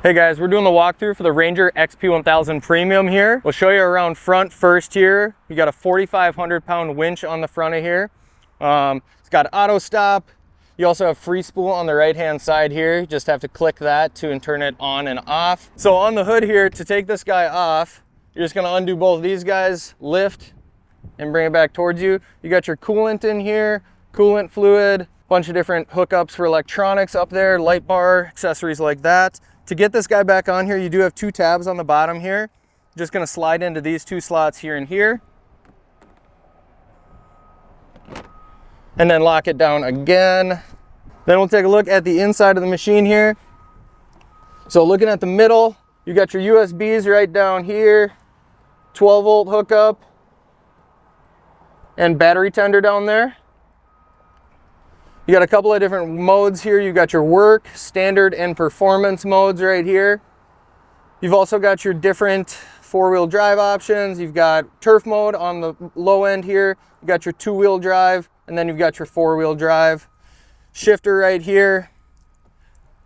Hey guys, we're doing the walkthrough for the Ranger XP1000 Premium here. We'll show you around front first here. You got a 4,500 pound winch on the front of here. It's got auto stop. You also have free spool on the right hand side here. You just have to click that to turn it on and off. So on the hood here, to take this guy off, you're just gonna undo both of these guys, lift, and bring it back towards you. You got your coolant in here, coolant fluid, bunch of different hookups for electronics up there, light bar, accessories like that. To get this guy back on here, you do have two tabs on the bottom here. Just gonna slide into these two slots here and here. And then lock it down again. Then we'll take a look at the inside of the machine here. So looking at the middle, you got your USBs right down here, 12 volt hookup, and battery tender down there. You got a couple of different modes here. You got your work, standard, and performance modes right here. You've also got your different four-wheel drive options. You've got turf mode on the low end here. You got your two-wheel drive, and then you've got your four-wheel drive. Shifter right here.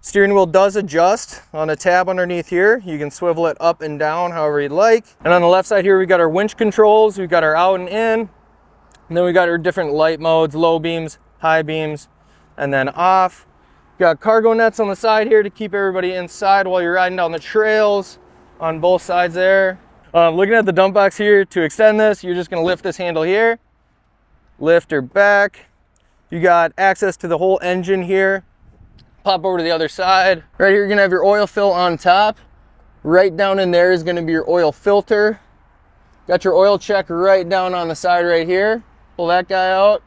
Steering wheel does adjust on a tab underneath here. You can swivel it up and down however you'd like. And on the left side here, we got our winch controls. We've got our out and in. And then we got our different light modes, low beams, high beams, and then off. Got cargo nets on the side here to keep everybody inside while you're riding down the trails on both sides there. Looking at the dump box here, to extend this, you're just gonna lift this handle here, lift her back. You got access to the whole engine here. Pop over to the other side. Right here, you're gonna have your oil fill on top. Right down in there is gonna be your oil filter. Got your oil check right down on the side right here. Pull that guy out.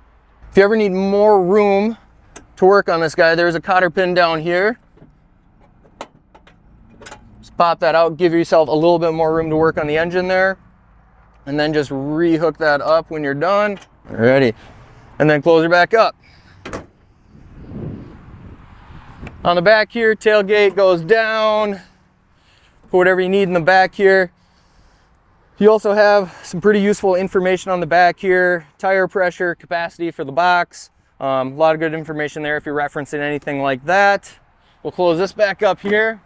If you ever need more room to work on this guy, there's a cotter pin down here. Just pop that out, give yourself a little bit more room to work on the engine there. And then just re-hook that up when you're done. Alrighty. And then close her back up. On the back here, tailgate goes down. Put whatever you need in the back here. You also have some pretty useful information on the back here. Tire pressure, capacity for the box. A lot of good information there if you're referencing anything like that. We'll close this back up here.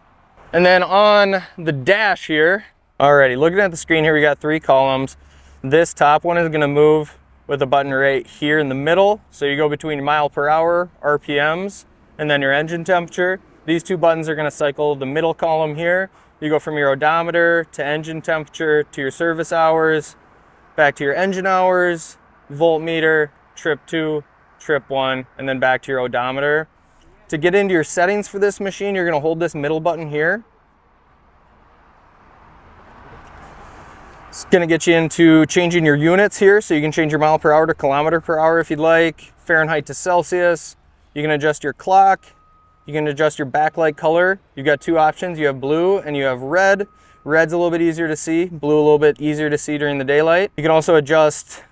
And then on the dash here, alrighty, looking at the screen here, we got three columns. This top one is gonna move with a button right here in the middle. So you go between mile per hour, RPMs, and then your engine temperature. These two buttons are gonna cycle the middle column here. You go from your odometer to engine temperature to your service hours, back to your engine hours, voltmeter, trip 2, trip 1, and then back to your odometer. To get into your settings for this machine, you're gonna hold this middle button here. It's gonna get you into changing your units here, so you can change your mile per hour to kilometer per hour if you'd like, Fahrenheit to Celsius. You can adjust your clock. You can adjust your backlight color. You've got two options. You have blue and you have red. Red's a little bit easier to see, blue a little bit easier to see during the daylight. You can also adjust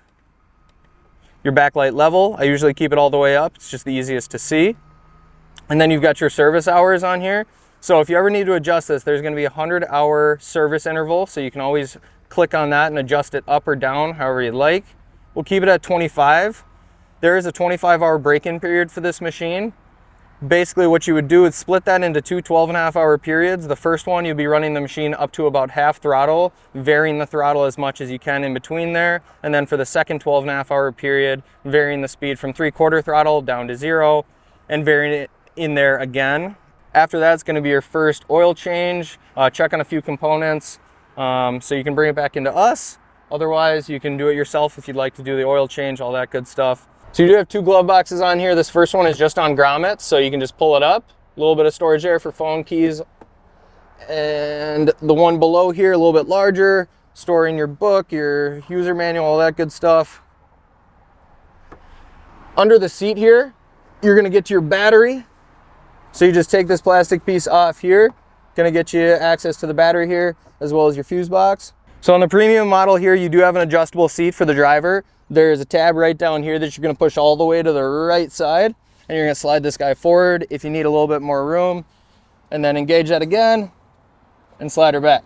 your backlight level. I usually keep it all the way up. It's just the easiest to see. And then you've got your service hours on here. So if you ever need to adjust this, there's gonna be a 100-hour service interval. So you can always click on that and adjust it up or down, however you'd like. We'll keep it at 25. There is a 25-hour break-in period for this machine. Basically what you would do is split that into two 12.5-hour periods. The first one, you'll be running the machine up to about half throttle, varying the throttle as much as you can in between there. And then for the second 12.5-hour period, varying the speed from 3/4 throttle down to 0 and varying it in there again. After that, it's gonna be your first oil change, check on a few components, so you can bring it back into us. Otherwise, you can do it yourself if you'd like to do the oil change, all that good stuff. So you do have two glove boxes on here. This first one is just on grommets, so you can just pull it up. A little bit of storage there for phone, keys. And the one below here, a little bit larger, storing your book, your user manual, all that good stuff. Under the seat here, you're gonna get to your battery. So you just take this plastic piece off here. Gonna get you access to the battery here, as well as your fuse box. So on the premium model here, you do have an adjustable seat for the driver. There's a tab right down here that you're gonna push all the way to the right side, and you're gonna slide this guy forward if you need a little bit more room, and then engage that again and slide her back.